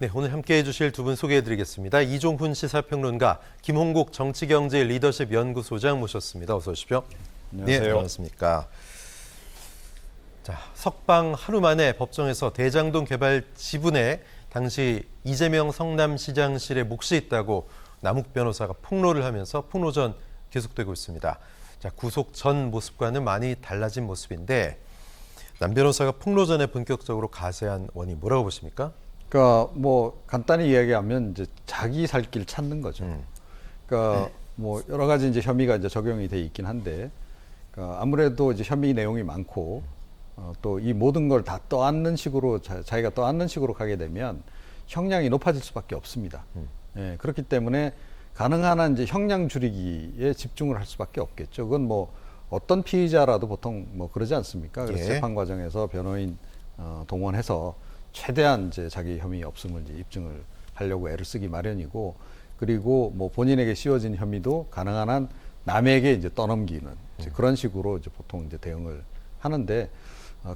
네, 오늘 함께해 주실 두 분 소개해드리겠습니다. 이종훈 시사평론가, 김홍국 정치경제 리더십 연구소장 모셨습니다. 어서 오십시오. 안녕하세요. 네, 안녕하십니까. 자, 석방 하루 만에 법정에서 대장동 개발 지분에 당시 이재명 성남시장실에 몫이 있다고 남욱 변호사가 폭로를 하면서 폭로전 계속되고 있습니다. 자, 구속 전 모습과는 많이 달라진 모습인데 남 변호사가 폭로전에 본격적으로 가세한 원인 뭐라고 보십니까? 그러니까 뭐 간단히 이야기하면 이제 자기 살 길 찾는 거죠. 그러니까 뭐 여러 가지 이제 혐의가 이제 적용이 돼 있긴 한데, 그러니까 아무래도 이제 혐의 내용이 많고 또 이 모든 걸 다 떠안는 식으로 자기가 떠안는 식으로 가게 되면 형량이 높아질 수밖에 없습니다. 예, 그렇기 때문에 가능한 한 이제 형량 줄이기에 집중을 할 수밖에 없겠죠. 그건 뭐 어떤 피의자라도 보통 뭐 그러지 않습니까? 그래서 예. 재판 과정에서 변호인 동원해서 최대한 이제 자기 혐의 없음을 이제 입증을 하려고 애를 쓰기 마련이고, 그리고 뭐 본인에게 씌워진 혐의도 가능한 한 남에게 이제 떠넘기는 이제 그런 식으로 이제 보통 이제 대응을 하는데,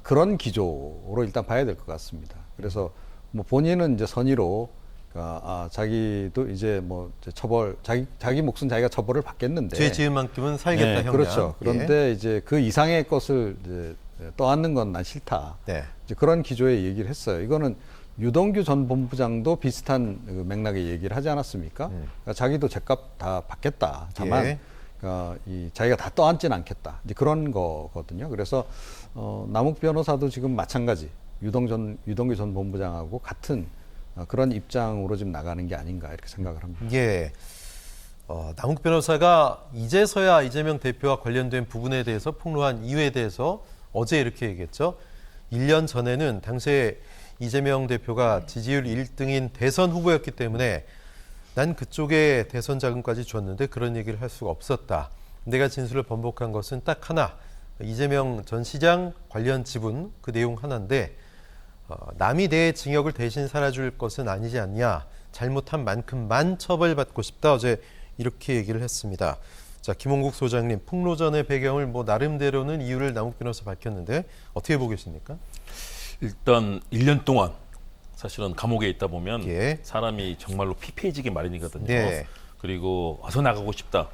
그런 기조로 일단 봐야 될 것 같습니다. 그래서 뭐 본인은 이제 선의로 자기도 이제 뭐 이제 처벌 자기 몫은 자기가 처벌을 받겠는데 죄 지은 만큼은 살겠다, 형량. 그렇죠. 그런데 이제 그 이상의 것을 이제 떠안는 건 난 싫다. 네. 이제 그런 기조의 얘기를 했어요. 이거는 유동규 전 본부장도 비슷한 그 맥락의 얘기를 하지 않았습니까? 그러니까 자기도 죄값 다 받겠다. 다만 예. 이 자기가 다 떠안지는 않겠다. 이제 그런 거거든요. 그래서 남욱 변호사도 지금 마찬가지 유동규 전 본부장하고 같은 그런 입장으로 지금 나가는 게 아닌가 이렇게 생각을 합니다. 예. 남욱 변호사가 이제서야 이재명 대표와 관련된 부분에 대해서 폭로한 이유에 대해서 어제 이렇게 얘기했죠. 1년 전에는 당시에 이재명 대표가 지지율 1등인 대선 후보였기 때문에 난 그쪽에 대선 자금까지 줬는데 그런 얘기를 할 수가 없었다. 내가 진술을 번복한 것은 딱 하나. 이재명 전 시장 관련 지분 그 내용 하나인데 남이 내 징역을 대신 살아줄 것은 아니지 않냐. 잘못한 만큼만 처벌받고 싶다. 어제 이렇게 얘기를 했습니다. 자, 김홍국 소장님, 폭로전의 배경을 뭐 나름대로는 이유를 남욱 변호사 밝혔는데 어떻게 보고 계십니까? 일단 1년 동안 사실은 감옥에 있다 보면 예. 사람이 정말로 피폐해지기 마련이거든요. 네. 그리고 어서 나가고 싶다.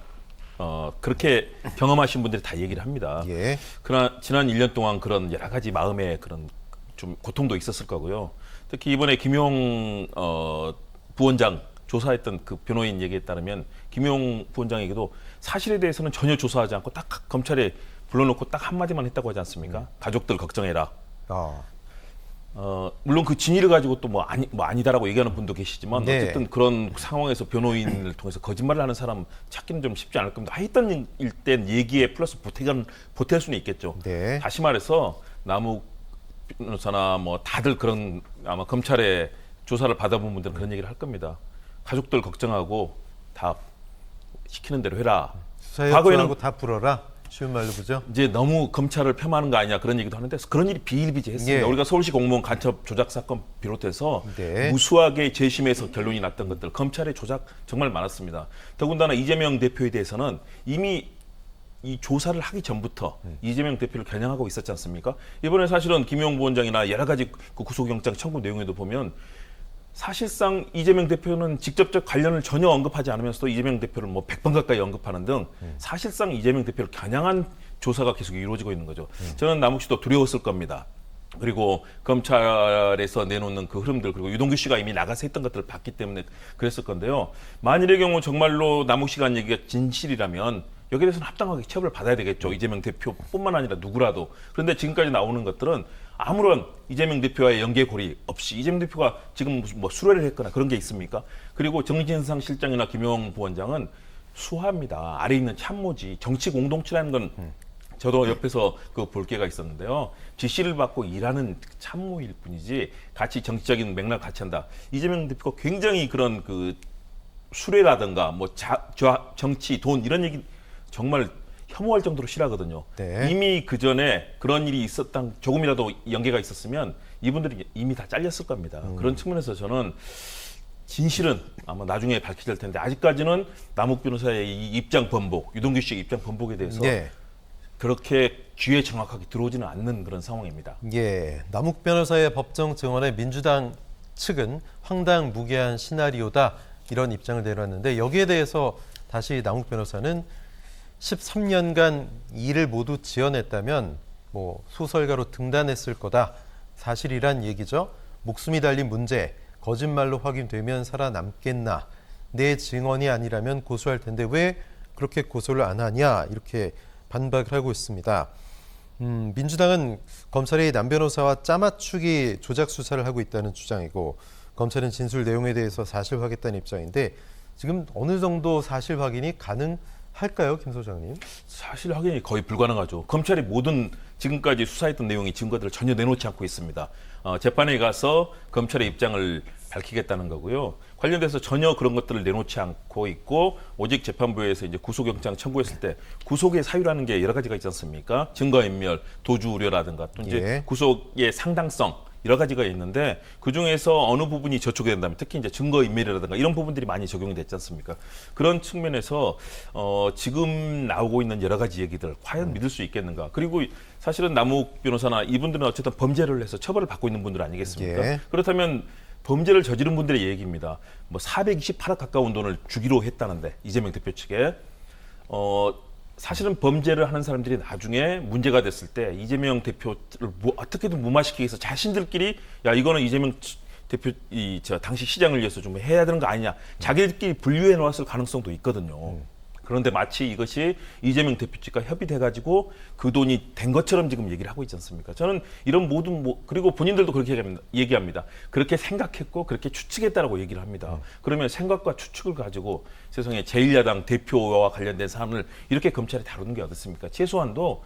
그렇게 경험하신 분들이 다 얘기를 합니다. 예. 그러나 지난 1년 동안 그런 여러 가지 마음의 그런 좀 고통도 있었을 거고요. 특히 이번에 김용 부원장 조사했던 그 변호인 얘기에 따르면 김용 부원장에게도 사실에 대해서는 전혀 조사하지 않고 딱 검찰에 불러놓고 딱 한마디만 했다고 하지 않습니까? 가족들 걱정해라. 물론 그 진위를 가지고 또 아니다라고 얘기하는 분도 계시지만 네. 어쨌든 그런 상황에서 변호인을 통해서 거짓말을 하는 사람 찾기는 좀 쉽지 않을 겁니다. 했던 일땐 얘기에 플러스 보탤 수는 있겠죠. 네. 다시 말해서 남욱 변호사나 뭐 다들 그런 아마 검찰에 조사를 받아본 분들은 그런 얘기를 할 겁니다. 가족들 걱정하고 다 시키는 대로 해라. 수사하고 다 불어라. 쉬운 말로 보죠. 이제 너무 검찰을 폄하하는 거 아니냐 그런 얘기도 하는데 그런 일이 비일비재했습니다. 예. 우리가 서울시 공무원 간첩 조작 사건 비롯해서 네. 무수하게 재심에서 결론이 났던 것들 검찰의 조작 정말 많았습니다. 더군다나 이재명 대표에 대해서는 이미 이 조사를 하기 전부터 이재명 대표를 겨냥하고 있었지 않습니까? 이번에 사실은 김용 부원장이나 여러 가지 그 구속영장 청구 내용에도 보면 사실상 이재명 대표는 직접적 관련을 전혀 언급하지 않으면서도 이재명 대표를 뭐 100번 가까이 언급하는 등 사실상 이재명 대표를 겨냥한 조사가 계속 이루어지고 있는 거죠. 저는 남욱 씨도 두려웠을 겁니다. 그리고 검찰에서 내놓는 그 흐름들 그리고 유동규 씨가 이미 나가서 했던 것들을 봤기 때문에 그랬을 건데요. 만일의 경우 정말로 남욱 씨가 한 얘기가 진실이라면 여기에 대해서는 합당하게 처벌을 받아야 되겠죠. 이재명 대표뿐만 아니라 누구라도. 그런데 지금까지 나오는 것들은 아무런 이재명 대표와의 연계고리 없이 이재명 대표가 지금 무슨 뭐 수뢰를 했거나 그런 게 있습니까? 그리고 정진상 실장이나 김용 부원장은 수하입니다. 아래 있는 참모지. 정치 공동체라는 건 저도 옆에서 그 볼 기회가 있었는데요. 지시를 받고 일하는 참모일 뿐이지 같이 정치적인 맥락 같이 한다. 이재명 대표가 굉장히 그런 그 수뢰라든가 뭐 정치, 돈 이런 얘기 정말 혐오할 정도로 싫어하거든요. 네. 이미 그 전에 그런 일이 있었던 조금이라도 연계가 있었으면 이분들이 이미 다 잘렸을 겁니다. 그런 측면에서 저는 진실은 아마 나중에 밝혀질 텐데 아직까지는 남욱 변호사의 이 입장 번복, 유동규 씨의 입장 번복에 대해서 네. 그렇게 귀에 정확하게 들어오지는 않는 그런 상황입니다. 예. 남욱 변호사의 법정 증언에 민주당 측은 황당무계한 시나리오다 이런 입장을 내놨는데 여기에 대해서 다시 남욱 변호사는 13년간 일을 모두 지어냈다면 뭐 소설가로 등단했을 거다. 사실이란 얘기죠. 목숨이 달린 문제, 거짓말로 확인되면 살아남겠나. 내 증언이 아니라면 고소할 텐데 왜 그렇게 고소를 안 하냐 이렇게 반박을 하고 있습니다. 민주당은 검찰이 남 변호사와 짜맞추기 조작 수사를 하고 있다는 주장이고 검찰은 진술 내용에 대해서 사실 확인했다는 입장인데 지금 어느 정도 사실 확인이 가능할까요, 김 소장님? 사실 확인이 거의 불가능하죠. 검찰이 모든 지금까지 수사했던 내용이 증거들을 전혀 내놓지 않고 있습니다. 재판에 가서 검찰의 입장을 밝히겠다는 거고요. 관련돼서 전혀 그런 것들을 내놓지 않고 있고 오직 재판부에서 이제 구속영장 청구했을 때 구속의 사유라는 게 여러 가지가 있지 않습니까? 증거인멸, 도주 우려라든가 또 이제 예. 구속의 상당성 여러 가지가 있는데 그 중에서 어느 부분이 저촉이 된다면 특히 이제 증거인멸이라든가 이런 부분들이 많이 적용이 됐지 않습니까? 그런 측면에서 지금 나오고 있는 여러 가지 얘기들 과연 믿을 수 있겠는가? 그리고 사실은 남욱 변호사나 이분들은 어쨌든 범죄를 해서 처벌을 받고 있는 분들 아니겠습니까? 예. 그렇다면 범죄를 저지른 분들의 얘기입니다. 뭐 428억 가까운 돈을 주기로 했다는데 이재명 대표 측에 사실은 범죄를 하는 사람들이 나중에 문제가 됐을 때 이재명 대표를 어떻게든 무마시키기 위해서 자신들끼리 야 이거는 이재명 대표 당시 시장을 위해서 좀 해야 되는 거 아니냐 자기들끼리 분류해 놓았을 가능성도 있거든요. 그런데 마치 이것이 이재명 대표 측과 협의돼 가지고 그 돈이 된 것처럼 지금 얘기를 하고 있지 않습니까? 저는 이런 모든 그리고 본인들도 그렇게 얘기합니다. 그렇게 생각했고 그렇게 추측했다라고 얘기를 합니다. 그러면 생각과 추측을 가지고 세상에 제1야당 대표와 관련된 사안을 이렇게 검찰이 다루는 게 어떻습니까? 최소한도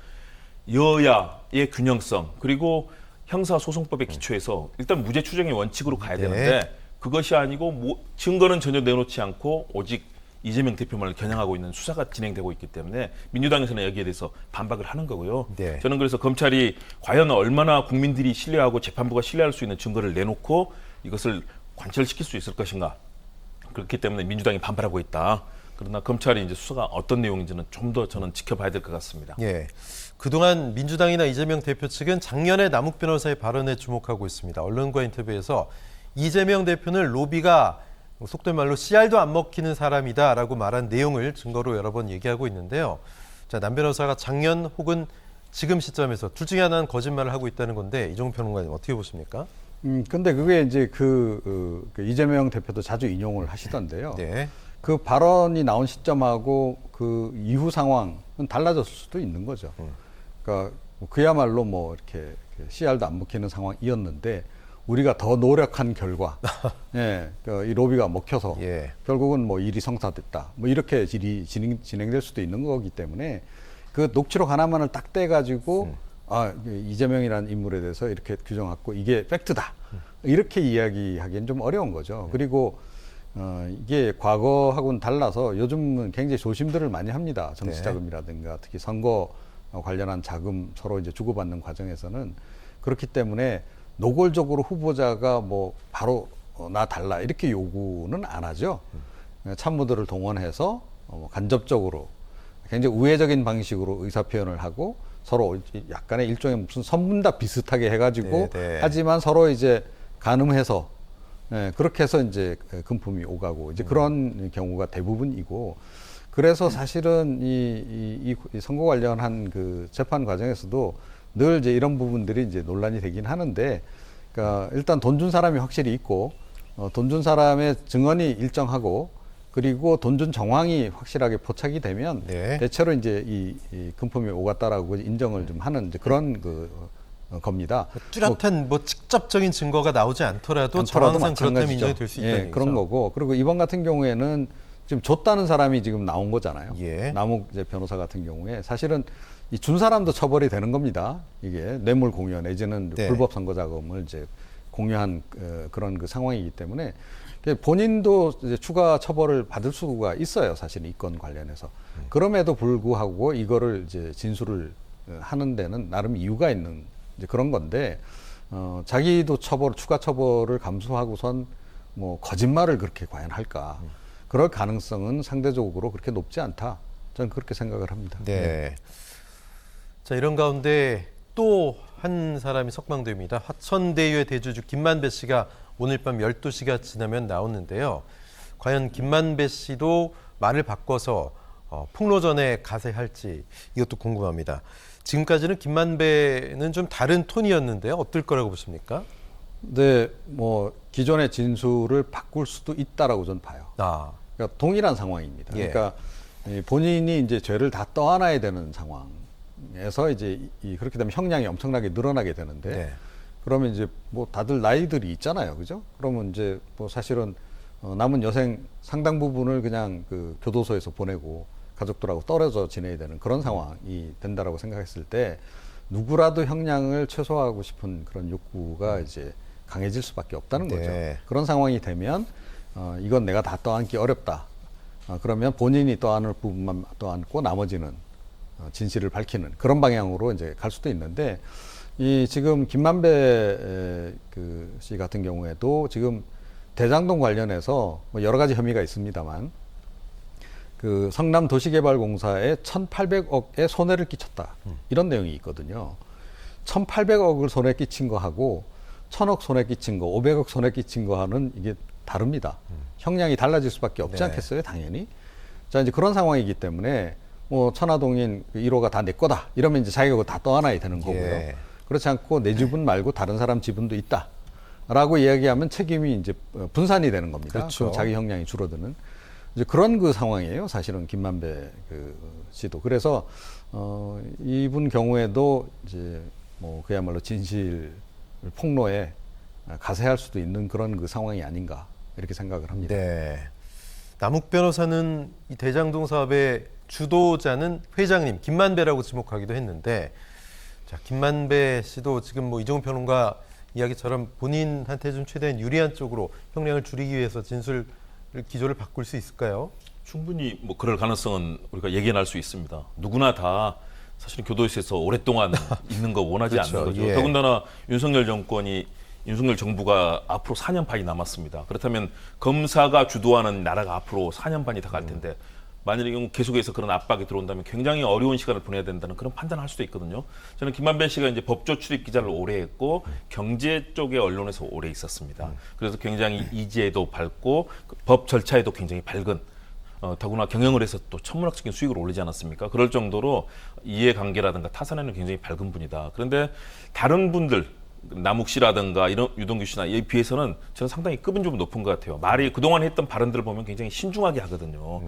여야의 균형성 그리고 형사소송법의 기초에서 일단 무죄 추정의 원칙으로 가야 되는데 그것이 아니고 증거는 전혀 내놓지 않고 오직 이재명 대표만을 겨냥하고 있는 수사가 진행되고 있기 때문에 민주당에서는 여기에 대해서 반박을 하는 거고요. 네. 저는 그래서 검찰이 과연 얼마나 국민들이 신뢰하고 재판부가 신뢰할 수 있는 증거를 내놓고 이것을 관철시킬 수 있을 것인가. 그렇기 때문에 민주당이 반발하고 있다. 그러나 검찰이 이제 수사가 어떤 내용인지는 좀 더 저는 지켜봐야 될 것 같습니다. 예. 그동안 민주당이나 이재명 대표 측은 작년에 남욱 변호사의 발언에 주목하고 있습니다. 언론과 인터뷰에서 이재명 대표는 로비가 속된 말로 씨알도 안 먹히는 사람이다라고 말한 내용을 증거로 여러 번 얘기하고 있는데요. 자, 남 변호사가 작년 혹은 지금 시점에서 둘 중에 하나는 거짓말을 하고 있다는 건데 이종훈 평론가님 어떻게 보십니까? 근데 그게 이제 그 이재명 대표도 자주 인용을 하시던데요. 네. 그 발언이 나온 시점하고 그 이후 상황은 달라졌을 수도 있는 거죠. 그러니까 그야말로 뭐 이렇게 씨알도 안 먹히는 상황이었는데 우리가 더 노력한 결과, 예, 이 로비가 먹혀서 예. 결국은 뭐 일이 성사됐다. 뭐 이렇게 일이 진행될 수도 있는 거기 때문에 그 녹취록 하나만을 딱 떼가지고 이재명이라는 인물에 대해서 이렇게 규정하고 이게 팩트다. 이렇게 이야기하기엔 좀 어려운 거죠. 그리고 이게 과거하고는 달라서 요즘은 굉장히 조심들을 많이 합니다. 정치자금이라든가 특히 선거 관련한 자금 서로 이제 주고받는 과정에서는 그렇기 때문에 노골적으로 후보자가 뭐 바로 나 달라 이렇게 요구는 안 하죠. 참모들을 동원해서 간접적으로 굉장히 우회적인 방식으로 의사표현을 하고 서로 약간의 일종의 무슨 선문답 비슷하게 해가지고 하지만 서로 이제 가늠해서 그렇게 해서 이제 금품이 오가고 이제 그런 경우가 대부분이고 그래서 사실은 이 선거 관련한 그 재판 과정에서도 늘 이제 이런 부분들이 이제 논란이 되긴 하는데, 그러니까 일단 돈 준 사람이 확실히 있고, 돈 준 사람의 증언이 일정하고, 그리고 돈 준 정황이 확실하게 포착이 되면 대체로 이제 이 금품이 오갔다라고 인정을 좀 하는 이제 그런 겁니다. 뚜렷한 뭐 직접적인 증거가 나오지 않더라도 정황상 그렇다면 인정이 될 수 있다는 얘기죠. 그런 거고, 그리고 이번 같은 경우에는 지금 줬다는 사람이 지금 나온 거잖아요. 남욱 이제 변호사 같은 경우에 사실은 이 준 사람도 처벌이 되는 겁니다. 이게 뇌물 공여 내지는 불법 선거 자금을 이제 공유한 그런 그 상황이기 때문에 본인도 이제 추가 처벌을 받을 수가 있어요. 사실 이 건 관련해서. 그럼에도 불구하고 이거를 이제 진술을 하는 데는 나름 이유가 있는 이제 그런 건데 자기도 추가 처벌을 감수하고선 뭐 거짓말을 그렇게 과연 할까? 그럴 가능성은 상대적으로 그렇게 높지 않다. 저는 그렇게 생각을 합니다. 네. 자, 이런 가운데 또 한 사람이 석방됩니다. 화천대유의 대주주 김만배 씨가 오늘 밤 12시가 지나면 나오는데요. 과연 김만배 씨도 말을 바꿔서 폭로전에 가세할지 이것도 궁금합니다. 지금까지는 김만배는 좀 다른 톤이었는데요. 어떨 거라고 보십니까? 근데 뭐 기존의 진술을 바꿀 수도 있다라고 저는 봐요. 아, 그러니까 동일한 상황입니다. 예. 그러니까 이 본인이 이제 죄를 다 떠안아야 되는 상황에서 이제 그렇게 되면 형량이 엄청나게 늘어나게 되는데 네. 그러면 이제 뭐 다들 나이들이 있잖아요, 그죠? 그러면 이제 뭐 사실은 남은 여생 상당 부분을 그냥 그 교도소에서 보내고 가족들하고 떨어져 지내야 되는 그런 상황이 된다라고 생각했을 때 누구라도 형량을 최소화하고 싶은 그런 욕구가 이제 강해질 수밖에 없다는 네. 거죠. 그런 상황이 되면 이건 내가 다 떠안기 어렵다. 그러면 본인이 떠안을 부분만 떠안고 나머지는 진실을 밝히는 그런 방향으로 이제 갈 수도 있는데 이 지금 김만배 씨 같은 경우에도 지금 대장동 관련해서 뭐 여러 가지 혐의가 있습니다만 그 성남 도시개발공사에 1,800억의 손해를 끼쳤다. 이런 내용이 있거든요. 1,800억을 손해 끼친 거하고 1,000억 손해 끼친 거, 500억 손해 끼친 거하는 이게 다릅니다. 형량이 달라질 수밖에 없지 네. 않겠어요, 당연히. 자, 이제 그런 상황이기 때문에 뭐 천화동인 1호가 다 내 거다. 이러면 이제 자기가 그거 다 떠안아야 되는 거고요. 예. 그렇지 않고 내 지분 말고 다른 사람 지분도 있다. 라고 이야기하면 책임이 이제 분산이 되는 겁니다. 그렇죠. 그럼 자기 형량이 줄어드는. 이제 그런 그 상황이에요. 사실은 김만배 씨도. 그래서 이분 경우에도 이제 뭐 그야말로 진실 폭로에 가세할 수도 있는 그런 그 상황이 아닌가 이렇게 생각을 합니다. 네. 남욱 변호사는 이 대장동 사업의 주도자는 회장님 김만배라고 지목하기도 했는데, 자, 김만배 씨도 지금 뭐 이종훈 평론가 이야기처럼 본인한테 좀 최대한 유리한 쪽으로 형량을 줄이기 위해서 진술 기조를 바꿀 수 있을까요? 충분히 뭐 그럴 가능성은 우리가 예견할 수 있습니다. 누구나 다 사실은 교도소에서 오랫동안 있는 거 원하지 그렇죠. 않는 거죠. 예. 더군다나 윤석열 정부가 앞으로 4년 반이 남았습니다. 그렇다면 검사가 주도하는 나라가 앞으로 4년 반이 다 갈 텐데 만약에 계속해서 그런 압박이 들어온다면 굉장히 어려운 시간을 보내야 된다는 그런 판단을 할 수도 있거든요. 저는 김만배 씨가 이제 법조 출입 기자를 오래 했고 경제 쪽의 언론에서 오래 있었습니다. 그래서 굉장히 이지에도 밝고 법 절차에도 굉장히 밝은 더구나 경영을 해서 또 천문학적인 수익을 올리지 않았습니까? 그럴 정도로 이해관계라든가 타산에는 굉장히 밝은 분이다. 그런데 다른 분들 남욱 씨라든가 이런 유동규 씨나 이에 비해서는 저는 상당히 급은 좀 높은 것 같아요. 말이 그동안 했던 발언들을 보면 굉장히 신중하게 하거든요.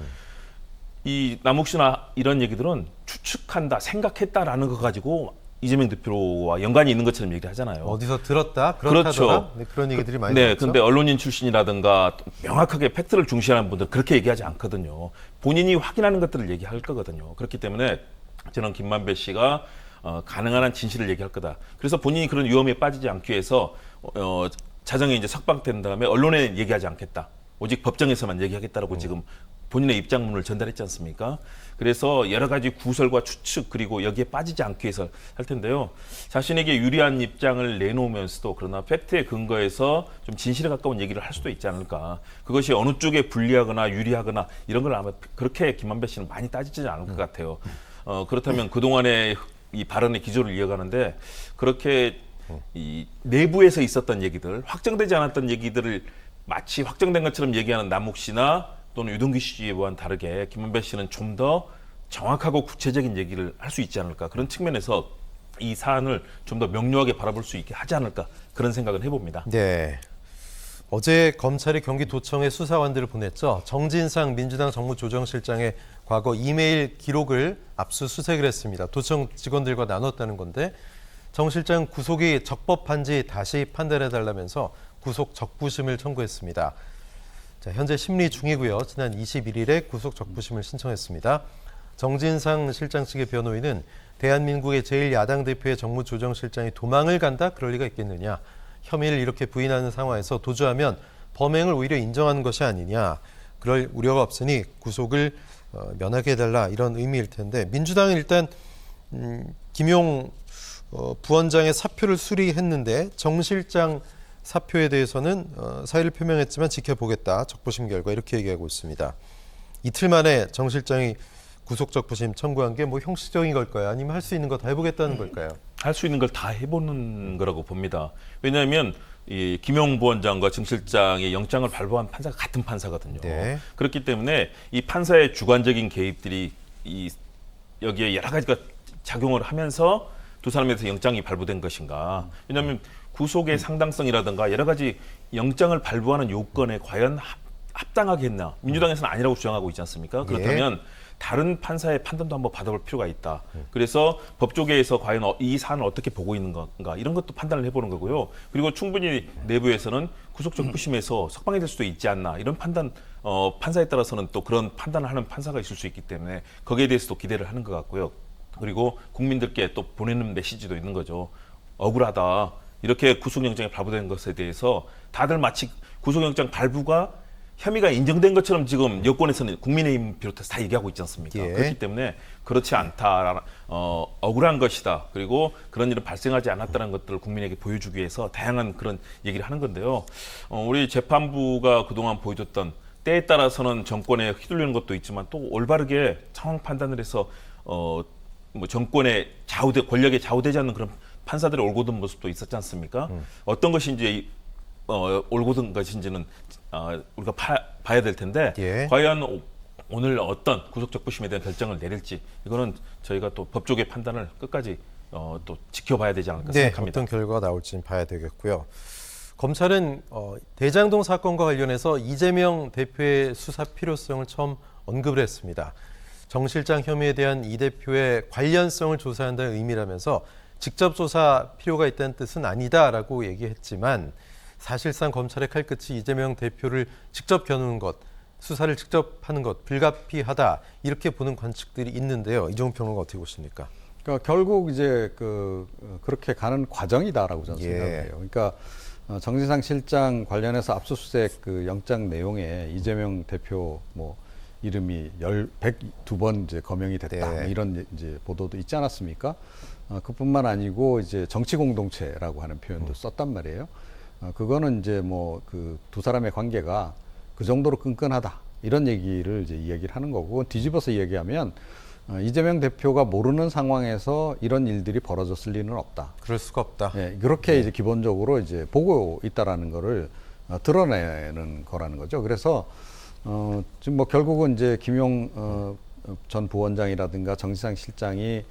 이 남욱 씨나 이런 얘기들은 추측한다, 생각했다라는 거 가지고 이재명 대표와 연관이 있는 것처럼 얘기를 하잖아요. 어디서 들었다, 그렇다더라. 그렇죠. 네, 그런 얘기들이 많이 네, 나왔죠. 근데 언론인 출신이라든가 명확하게 팩트를 중시하는 분들 그렇게 얘기하지 않거든요. 본인이 확인하는 것들을 얘기할 거거든요. 그렇기 때문에 저는 김만배 씨가 가능한 한 진실을 얘기할 거다. 그래서 본인이 그런 위험에 빠지지 않기 위해서 자정에 이제 석방된 다음에 언론에 얘기하지 않겠다. 오직 법정에서만 얘기하겠다라고 지금 본인의 입장문을 전달했지 않습니까? 그래서 여러 가지 구설과 추측 그리고 여기에 빠지지 않기 위해서 할 텐데요. 자신에게 유리한 입장을 내놓으면서도 그러나 팩트에 근거해서 좀 진실에 가까운 얘기를 할 수도 있지 않을까. 그것이 어느 쪽에 불리하거나 유리하거나 이런 걸 아마 그렇게 김만배 씨는 많이 따지지 않을 것 같아요. 그렇다면 그동안의 이 발언의 기조를 이어가는데 그렇게 이 내부에서 있었던 얘기들, 확정되지 않았던 얘기들을 마치 확정된 것처럼 얘기하는 남욱 씨나 또는 유동규 씨와는 다르게 김만배 씨는 좀 더 정확하고 구체적인 얘기를 할 수 있지 않을까. 그런 측면에서 이 사안을 좀 더 명료하게 바라볼 수 있게 하지 않을까. 그런 생각을 해봅니다. 네. 어제 검찰이 경기도청에 수사관들을 보냈죠. 정진상 민주당 정무조정실장의 과거 이메일 기록을 압수수색을 했습니다. 도청 직원들과 나눴다는 건데 정 실장 구속이 적법한지 다시 판단해달라면서 구속 적부심을 청구했습니다. 자, 현재 심리 중이고요. 지난 21일에 구속 적부심을 신청했습니다. 정진상 실장 측의 변호인은 대한민국의 제1야당 대표의 정무조정실장이 도망을 간다? 그럴 리가 있겠느냐. 혐의를 이렇게 부인하는 상황에서 도주하면 범행을 오히려 인정하는 것이 아니냐. 그럴 우려가 없으니 구속을 면하게 해달라 이런 의미일 텐데 민주당은 일단 김용 부원장의 사표를 수리했는데 정 실장 사표에 대해서는 사의를 표명했지만 지켜보겠다. 적부심 결과 이렇게 얘기하고 있습니다. 이틀 만에 정 실장이 구속 적부심 청구한 게 뭐 형식적인 걸까요? 아니면 할 수 있는 거 다 해보겠다는 걸까요? 할 수 있는 걸 다 해보는 거라고 봅니다. 왜냐하면 이 김용 부원장과 정 실장의 영장을 발부한 판사가 같은 판사거든요. 네. 그렇기 때문에 이 판사의 주관적인 개입들이 여기에 여러 가지가 작용을 하면서 두 사람에 대해서 영장이 발부된 것인가. 왜냐하면 구속의 상당성이라든가 여러 가지 영장을 발부하는 요건에 과연 합당하겠나. 민주당에서는 아니라고 주장하고 있지 않습니까? 그렇다면 다른 판사의 판단도 한번 받아볼 필요가 있다. 그래서 법조계에서 과연 이 사안을 어떻게 보고 있는 건가 이런 것도 판단을 해보는 거고요. 그리고 충분히 내부에서는 구속적부심에서 석방이 될 수도 있지 않나 이런 판단 판사에 따라서는 또 그런 판단을 하는 판사가 있을 수 있기 때문에 거기에 대해서도 기대를 하는 것 같고요. 그리고 국민들께 또 보내는 메시지도 있는 거죠. 억울하다. 이렇게 구속영장이 발부된 것에 대해서 다들 마치 구속영장 발부가 혐의가 인정된 것처럼 지금 여권에서는 국민의힘 비롯해서 다 얘기하고 있지 않습니까? 예. 그렇기 때문에 그렇지 않다, 억울한 것이다. 그리고 그런 일은 발생하지 않았다는 것들을 국민에게 보여주기 위해서 다양한 그런 얘기를 하는 건데요. 우리 재판부가 그동안 보여줬던 때에 따라서는 정권에 휘둘리는 것도 있지만 또 올바르게 상황 판단을 해서 뭐 정권의 권력에 좌우되지 않는 그런 판사들의 올곧은 모습도 있었지 않습니까? 어떤 것이 이제 올곧은 것인지는 우리가 봐야 될 텐데 예. 과연 오늘 어떤 구속적부심에 대한 결정을 내릴지 이거는 저희가 또 법조계 판단을 끝까지 또 지켜봐야 되지 않을까 네, 생각합니다. 어떤 결과가 나올지는 봐야 되겠고요. 검찰은 대장동 사건과 관련해서 이재명 대표의 수사 필요성을 처음 언급을 했습니다. 정 실장 혐의에 대한 이 대표의 관련성을 조사한다는 의미라면서 직접 조사 필요가 있다는 뜻은 아니다라고 얘기했지만 사실상 검찰의 칼끝이 이재명 대표를 직접 겨누는 것, 수사를 직접 하는 것 불가피하다 이렇게 보는 관측들이 있는데요. 이종훈 평론가 어떻게 보십니까? 그러니까 결국 이제 그렇게 가는 과정이다라고 저는 예. 생각해요. 그러니까 정진상 실장 관련해서 압수수색 그 영장 내용에 이재명 대표 뭐 이름이 102번 이제 거명이 됐다. 네. 뭐 이런 이제 보도도 있지 않았습니까? 그뿐만 아니고 이제 정치 공동체라고 하는 표현도 썼단 말이에요. 그거는 이제 뭐 그 두 사람의 관계가 그 정도로 끈끈하다. 이런 얘기를 이제 이야기를 하는 거고 뒤집어서 이야기하면 이재명 대표가 모르는 상황에서 이런 일들이 벌어졌을 리는 없다. 그럴 수가 없다. 예, 그렇게 이제 기본적으로 이제 보고 있다라는 거를 드러내는 거라는 거죠. 그래서 지금 뭐 결국은 이제 김용 전 부원장이라든가 정진상 실장이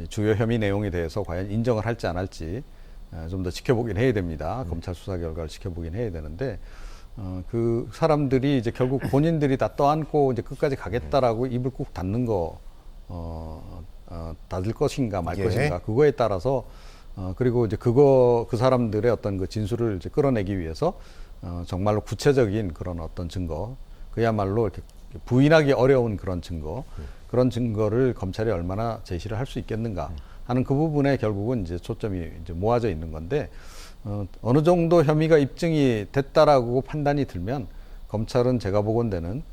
주요 혐의 내용에 대해서 과연 인정을 할지 안 할지 좀 더 지켜보긴 해야 됩니다. 검찰 수사 결과를 지켜보긴 해야 되는데 그 사람들이 이제 결국 본인들이 다 떠안고 이제 끝까지 가겠다라고 입을 꾹 닫는 거 닫을 것인가 말 예. 것인가 그거에 따라서 그리고 이제 그 사람들의 어떤 그 진술을 이제 끌어내기 위해서 정말로 구체적인 그런 어떤 증거 그야말로 이렇게 부인하기 어려운 그런 증거 그런 증거를 검찰이 얼마나 제시를 할 수 있겠는가 하는 그 부분에 결국은 이제 초점이 이제 모아져 있는 건데 어느 정도 혐의가 입증이 됐다라고 판단이 들면 검찰은 제가 보건대는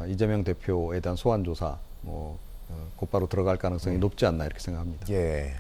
이재명 대표에 대한 소환 조사 뭐 곧바로 들어갈 가능성이 높지 않나 이렇게 생각합니다. 예.